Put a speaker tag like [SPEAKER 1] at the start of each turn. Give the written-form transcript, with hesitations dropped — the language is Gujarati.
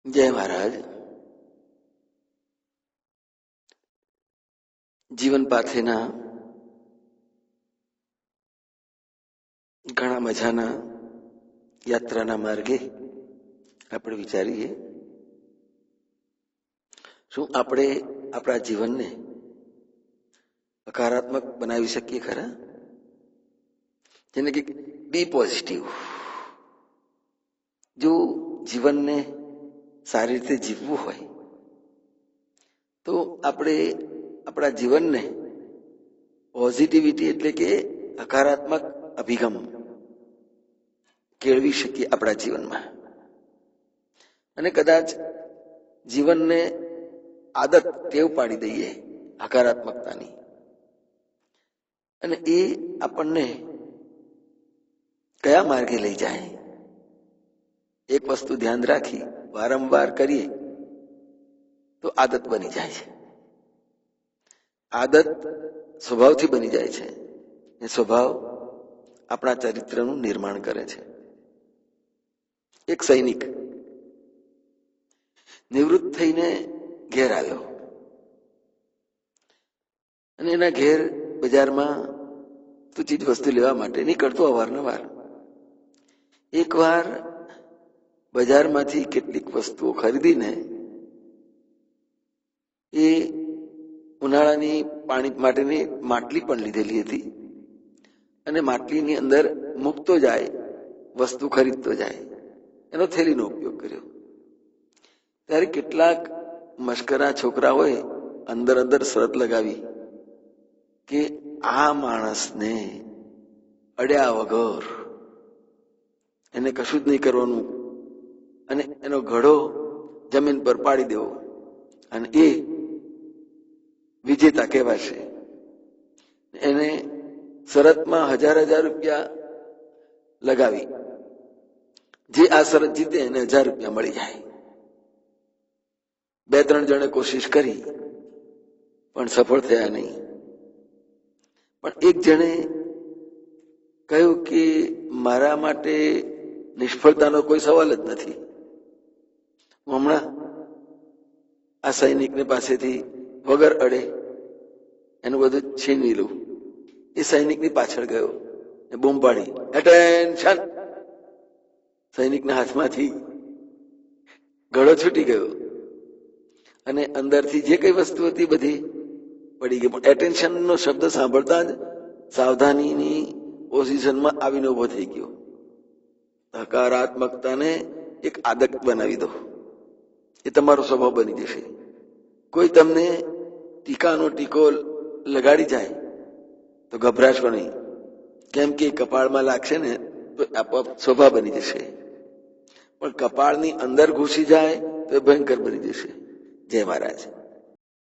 [SPEAKER 1] જય મહારાજ. જીવન પાથેના ઘણા મજાના યાત્રાના માર્ગે આપણે વિચારીએ, શું આપણે આપણા જીવનને હકારાત્મક બનાવી શકીએ ખરા? જેને કે બી પોઝિટિવ. જો જીવનને સારી રીતે જીવવું હોય તો આપણે આપણા જીવનને પોઝિટિવિટી એટલે કે હકારાત્મક અભિગમ કેળવી શકીએ આપણા જીવનમાં. અને કદાચ જીવનને આદત ટેવ પાડી દઈએ હકારાત્મકતાની, અને એ આપણને કયા માર્ગે લઈ જાય? એક વસ્તુ ધ્યાન રાખી વારંવાર કરીએ તો આદત બની જાય છે. આદત સ્વભાવથી બની જાય છે. એ સ્વભાવ આપણા ચરિત્રનું નિર્માણ કરે છે. એક સૈનિક નિવૃત્ત થઈને ઘેર આવ્યો અને એના ઘેર બજારમાં ચીજ વસ્તુ લેવા માટે નીકળતો અવારનવાર. એકવાર બજારમાંથી કેટલીક વસ્તુઓ ખરીદીને એ ઉનાળાની પાણી માટેની માટલી પણ લીધેલી હતી, અને માટલીની અંદર મૂકતો જાય, વસ્તુ ખરીદતો જાય, એનો થેલીનો ઉપયોગ કર્યો. ત્યારે કેટલાક મશ્કરા છોકરાઓએ અંદર અંદર શરત લગાવી કે આ માણસને અડ્યા વગર એને કશું જ નહીં કરવાનું, અને એનો ઘડો જમીન પર પાડી દેવો, અને એ વિજેતા કહેવાશે. એને શરતમાં 1000 રૂપિયા લગાવી, જે આ શરત જીતે એને 1000 રૂપિયા મળી જાય. 2-3 જણે કોશિશ કરી પણ સફળ થયા નહીં. પણ એક જણે કહ્યું કે મારા માટે નિષ્ફળતાનો કોઈ સવાલ જ નથી. હું હમણાં આ સૈનિકની પાસેથી વગર અડે એનું બધું છીનવી લઉં. એ સૈનિકની પાછળ ગયો, બૂમ પાડી, એટેન્શન! સૈનિકના હાથમાંથી ઘડો છૂટી ગયો અને અંદરથી જે કઈ વસ્તુ હતી બધી પડી ગઈ. પણ એટેન્શનનો શબ્દ સાંભળતા જ સાવધાનીની પોઝિશનમાં આવીને ઉભો થઈ ગયો. હકારાત્મકતાને એક આદત બનાવી દો, એ તમારો સ્વભાવ બની જશે. કોઈ તમને ટીકાનો ટીકો લગાડી જાય તો ગભરાશો નહીં, કેમ કે કપાળમાં લાગશે ને તો આપોઆપ સ્વભાવ બની જશે. પણ કપાળની અંદર ઘૂસી જાય તો એ ભયંકર બની જશે. જય મહારાજ.